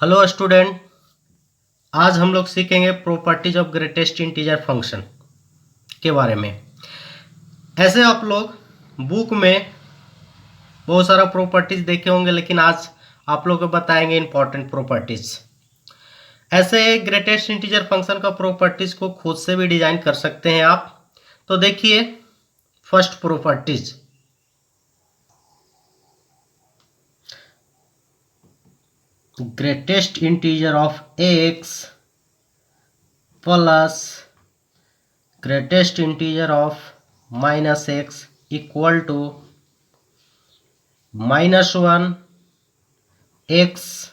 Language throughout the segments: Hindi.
हेलो स्टूडेंट, आज हम लोग सीखेंगे properties of greatest integer function के बारे में। ऐसे आप लोग बुक में बहुत सारा प्रॉपर्टीज देखे होंगे, लेकिन आज आप लोग को बताएंगे इंपॉर्टेंट प्रॉपर्टीज। ऐसे ग्रेटेस्ट इंटीजर फंक्शन का प्रॉपर्टीज को खुद से भी डिजाइन कर सकते हैं आप। तो देखिए, first properties, greatest integer of x plus greatest integer of minus x equal to -1 x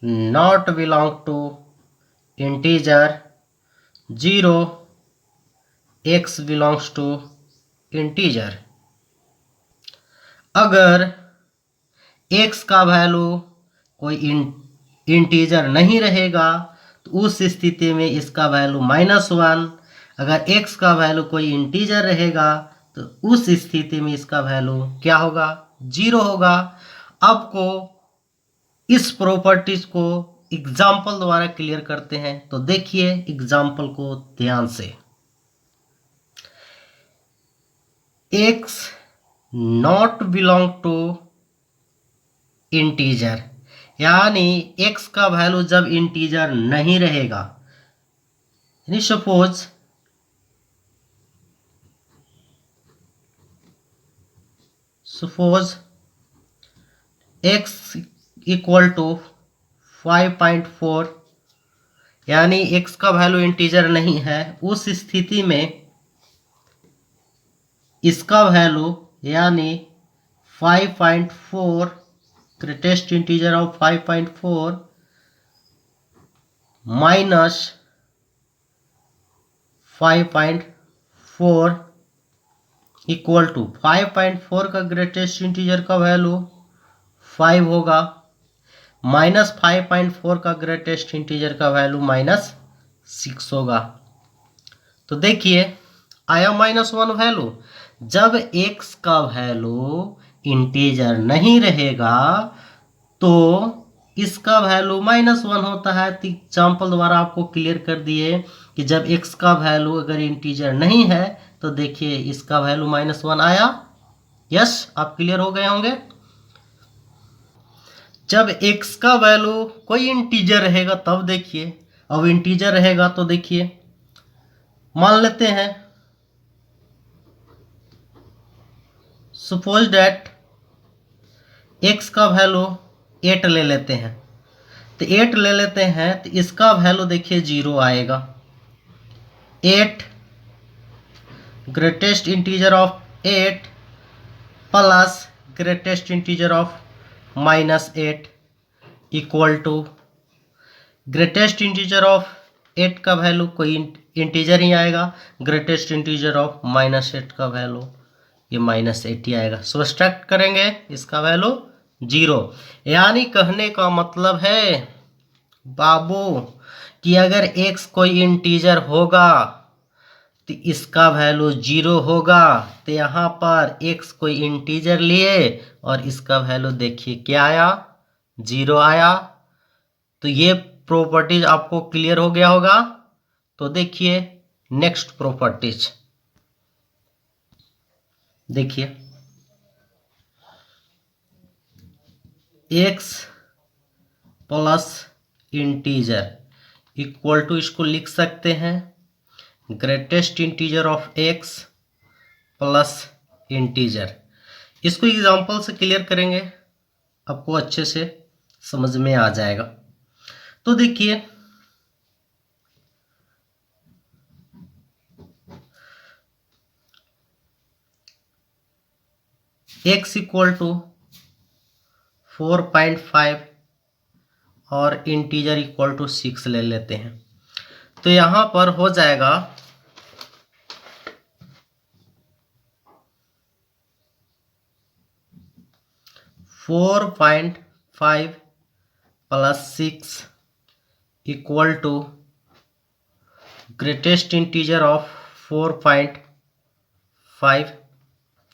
not belong to integer, 0 x belongs to integer। अगर x का वैल्यू कोई इंटीजर नहीं रहेगा तो उस स्थिति में इसका वैल्यू -1। अगर x का वैल्यू कोई इंटीजर रहेगा तो उस स्थिति में इसका वैल्यू क्या होगा? 0 होगा। आपको इस प्रॉपर्टीज को एग्जाम्पल द्वारा क्लियर करते हैं। तो देखिए एग्जाम्पल को ध्यान से। x not belong to integer, यानी x का वैल्यू जब इंटीजर नहीं रहेगा, यानी सपोज x इक्वल टू 5.4, यानी x का वैल्यू इंटीजर नहीं है। उस स्थिति में इसका वैल्यू यानी 5.4, greatest integer of 5.4 minus 5.4 equal to 5.4 का ग्रेटेस्ट इंटीजर का वैल्यू 5 होगा, माइनस 5.4 का ग्रेटेस्ट इंटीजर का वैल्यू -6 होगा। तो देखिए आया -1 वैल्यू। जब x का वैल्यू इंटीजर नहीं रहेगा तो इसका वैल्यू -1 होता है। तो एग्जाम्पल द्वारा आपको क्लियर कर दिए कि जब x का वैल्यू अगर इंटीजर नहीं है तो देखिए इसका वैल्यू -1 आया। यस, आप क्लियर हो गए होंगे। जब x का वैल्यू कोई इंटीजर रहेगा तब देखिए, अब इंटीजर रहेगा तो देखिए मान लेते हैं, सपोज दैट x का वैल्यू 8 ले लेते हैं। तो 8 ले लेते हैं तो इसका वैल्यू देखिए 0 आएगा। 8 greatest integer of 8 plus greatest integer of -8 equal to greatest integer of 8 का वैल्यू कोई इंटीजर ही आएगा, ग्रेटेस्ट इंटीजर ऑफ -8 का वैल्यू ये -8 ही आएगा। सब्ट्रैक्ट करेंगे इसका वैल्यू 0। यानी कहने का मतलब है बाबू कि अगर x कोई इंटीजर होगा तो इसका वैल्यू 0 होगा। तो यहाँ पर x कोई इंटीजर लिए और इसका वैल्यू देखिए क्या आया? 0 आया। तो ये प्रॉपर्टीज आपको क्लियर हो गया होगा। तो देखिए नेक्स्ट प्रॉपर्टीज, देखिए x plus integer equal to, इसको लिख सकते हैं greatest integer of x plus integer. इसको एग्जांपल से क्लियर करेंगे, आपको अच्छे से समझ में आ जाएगा। तो देखिए x इक्वल टू 4.5 और इंटीजर इक्वल टू 6 ले लेते हैं। तो यहाँ पर हो जाएगा 4.5 plus 6 equal to greatest integer of 4.5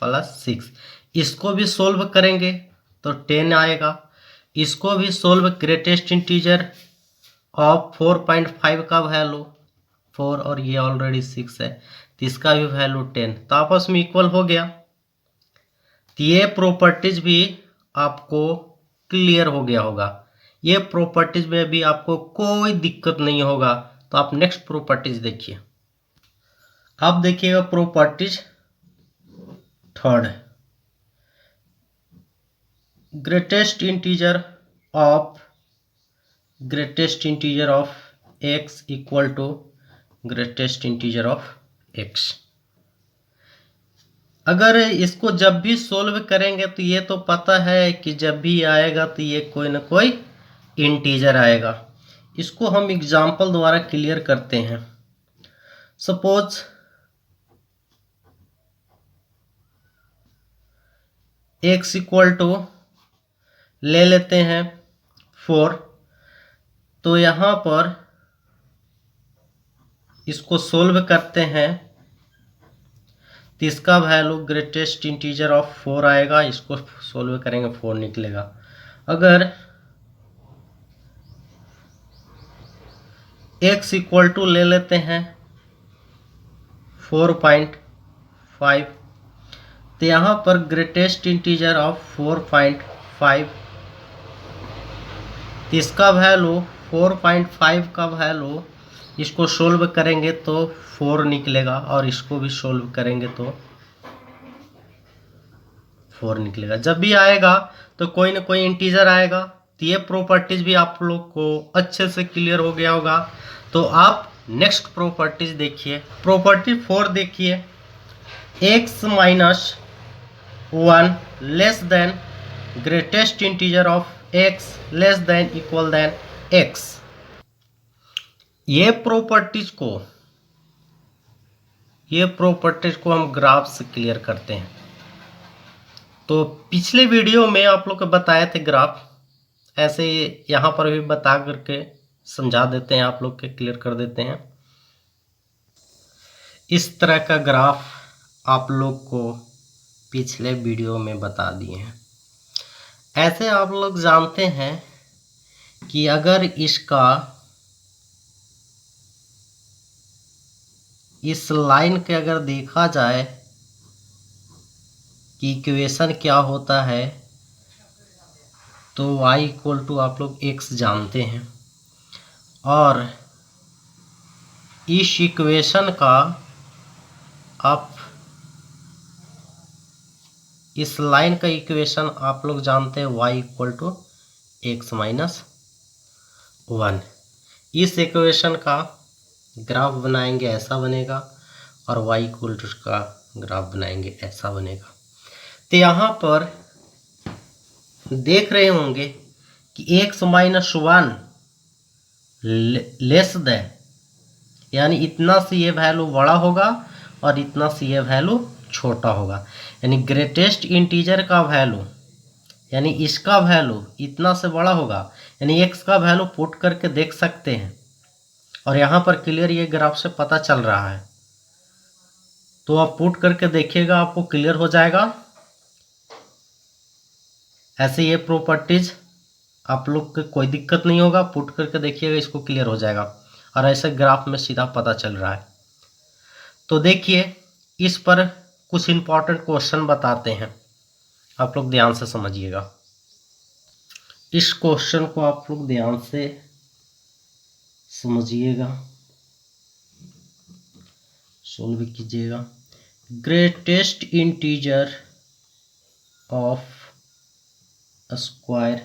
plus 6। इसको भी सोल्व करेंगे तो 10 आएगा। इसको भी सोल्व, ग्रेटेस्ट इंटीजर ऑफ 4.5 का वैल्यू 4 और ये ऑलरेडी 6 है, तो इसका भी वैल्यू 10, तो आपस में इक्वल हो गया। तो ये प्रॉपर्टीज भी आपको क्लियर हो गया होगा, ये प्रॉपर्टीज में भी आपको कोई दिक्कत नहीं होगा। तो आप नेक्स्ट प्रॉपर्टीज देखिए। आप देखिएगा properties third, greatest integer of x equal to greatest integer of x। अगर इसको जब भी सोल्व करेंगे तो ये तो पता है कि जब भी आएगा तो ये कोई ना कोई इंटीजर आएगा। इसको हम एग्जाम्पल द्वारा क्लियर करते हैं। सपोज x इक्वल टू ले लेते हैं 4, तो यहाँ पर इसको सोल्व करते हैं तो इसका वैल्यू ग्रेटेस्ट इंटीजर ऑफ 4 आएगा। इसको सोल्व करेंगे 4 निकलेगा। अगर x इक्वल टू ले लेते हैं 4.5, तो यहाँ पर ग्रेटेस्ट इंटीजर ऑफ 4.5, तो इसका वैल्यू 4.5 का वैल्यू इसको सोल्व करेंगे तो 4 निकलेगा, और इसको भी सोल्व करेंगे तो 4 निकलेगा। जब भी आएगा तो कोई ना कोई इंटीजर आएगा। तो ये प्रॉपर्टीज भी आप लोग को अच्छे से क्लियर हो गया होगा। तो आप नेक्स्ट प्रॉपर्टीज देखिए। प्रॉपर्टी 4 देखिए, x minus 1 less than greatest integer of x less than equal than x। ये प्रॉपर्टीज को हम ग्राफ से क्लियर करते हैं। तो पिछले वीडियो में आप लोग को बताए थे ग्राफ, ऐसे यहाँ पर भी बता करके समझा देते हैं, आप लोग के क्लियर कर देते हैं। इस तरह का ग्राफ आप लोग को पिछले वीडियो में बता दिए हैं। ऐसे आप लोग जानते हैं कि अगर इस लाइन के अगर देखा जाए कि इक्वेशन क्या होता है, तो y इक्वल टू आप लोग x जानते हैं, और इस इक्वेशन का आप इस लाइन का इक्वेशन आप लोग जानते हैं y equal to x minus 1। इस इक्वेशन का ग्राफ बनाएंगे ऐसा बनेगा, और y इक्वल टू का ग्राफ बनाएंगे ऐसा बनेगा। तो यहाँ पर देख रहे होंगे कि x माइनस 1 लेस देन, यानी इतना से ये वैल्यू बड़ा होगा और इतना से ये वैल्यू छोटा होगा। यानी ग्रेटेस्ट इंटीजर का वैल्यू, यानी इसका वैल्यू इतना से बड़ा होगा, यानी x का वैल्यू पुट करके देख सकते हैं, और यहाँ पर क्लियर ये ग्राफ से पता चल रहा है। तो आप पुट करके देखिएगा, आपको क्लियर हो जाएगा। ऐसे ये प्रॉपर्टीज आप लोग को कोई दिक्कत नहीं होगा, पुट करके देखिएगा, इसको क्लियर हो जाएगा, और ऐसे ग्राफ में सीधा पता चल रहा है। तो देखिए, इस पर कुछ इंपॉर्टेंट क्वेश्चन बताते हैं, आप लोग ध्यान से समझिएगा। इस क्वेश्चन को आप लोग ध्यान से समझिएगा, सोल्व कीजिएगा। Greatest integer of square,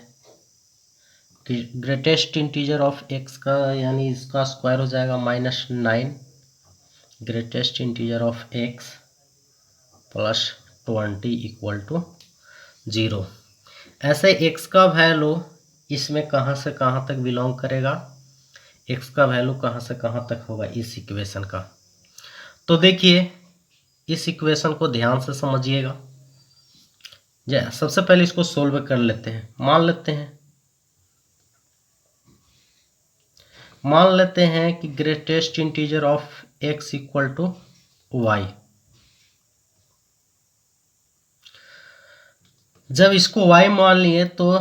greatest integer of x का यानी इसका स्क्वायर हो जाएगा -9, greatest integer of x plus 20 equal to 0। ऐसे x का वैल्यू इसमें कहाँ से कहाँ तक बिलोंग करेगा, x का वैल्यू कहाँ से कहाँ तक होगा इस इक्वेशन का। तो देखिए, इस इक्वेशन को ध्यान से समझिएगा। सबसे पहले इसको सोल्व कर लेते हैं। मान लेते हैं कि greatest integer of x equal to y। जब इसको y मान लिए तो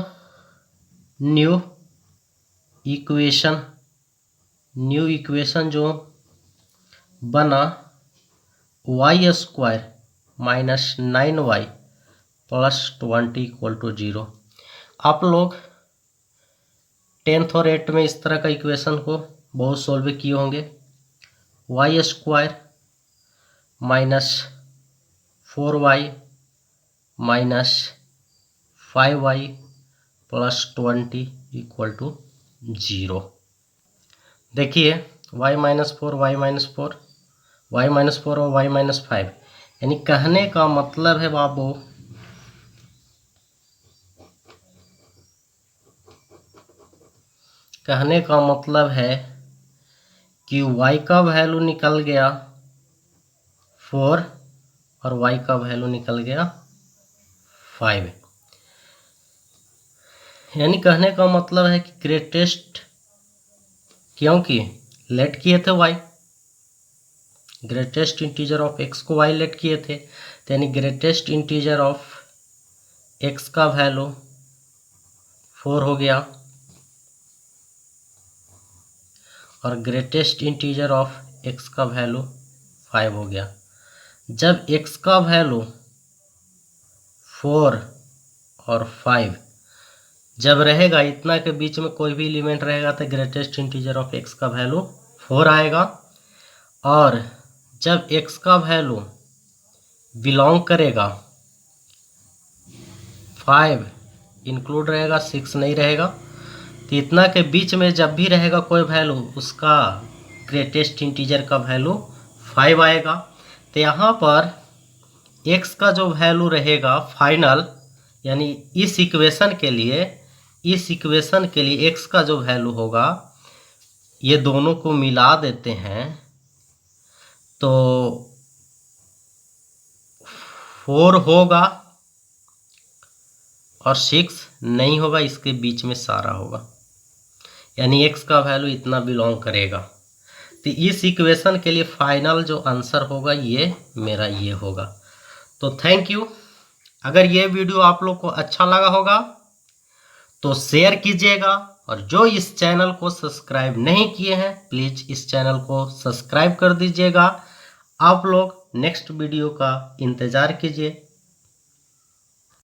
न्यू इक्वेशन जो बना y square minus 9y plus 20 equal to 0। आप लोग 10th और 8th में इस तरह का इक्वेशन को बहुत सॉल्व किए होंगे। Y square minus 4y minus 5y plus 20 equal to 0। देखिए y minus 4 y minus 4 y minus 4 और y माइनस 5, यानी कहने का मतलब है बाबू कि y का वैल्यू निकल गया 4 और y का वैल्यू निकल गया 5। यानी कहने का मतलब है कि ग्रेटेस्ट, क्योंकि लेट किए थे y, greatest integer of x को y लेट किए थे, तो यानी ग्रेटेस्ट इंटीजर ऑफ x का वैल्यू 4 हो गया और ग्रेटेस्ट इंटीजर ऑफ x का वैल्यू 5 हो गया। जब x का वैल्यू 4 और 5 जब रहेगा, इतना के बीच में कोई भी एलिमेंट रहेगा तो ग्रेटेस्ट इंटीजर ऑफ x का वैल्यू 4 आएगा। और जब x का वैल्यू बिलोंग करेगा 5 इंक्लूड रहेगा, 6 नहीं रहेगा, तो इतना के बीच में जब भी रहेगा कोई वैल्यू, उसका ग्रेटेस्ट इंटीजर का वैल्यू 5 आएगा। तो यहाँ पर x का जो वैल्यू रहेगा फाइनल, यानी इस इक्वेशन के लिए x का जो वैल्यू होगा, ये दोनों को मिला देते हैं तो 4 होगा और 6 नहीं होगा, इसके बीच में सारा होगा, यानी x का वैल्यू इतना बिलोंग करेगा। तो इस इक्वेशन के लिए फाइनल जो आंसर होगा ये मेरा ये होगा। तो थैंक यू। अगर ये वीडियो आप लोग को अच्छा लगा होगा तो शेयर कीजिएगा, और जो इस चैनल को सब्सक्राइब नहीं किए हैं प्लीज़ इस चैनल को सब्सक्राइब कर दीजिएगा। आप लोग नेक्स्ट वीडियो का इंतज़ार कीजिए।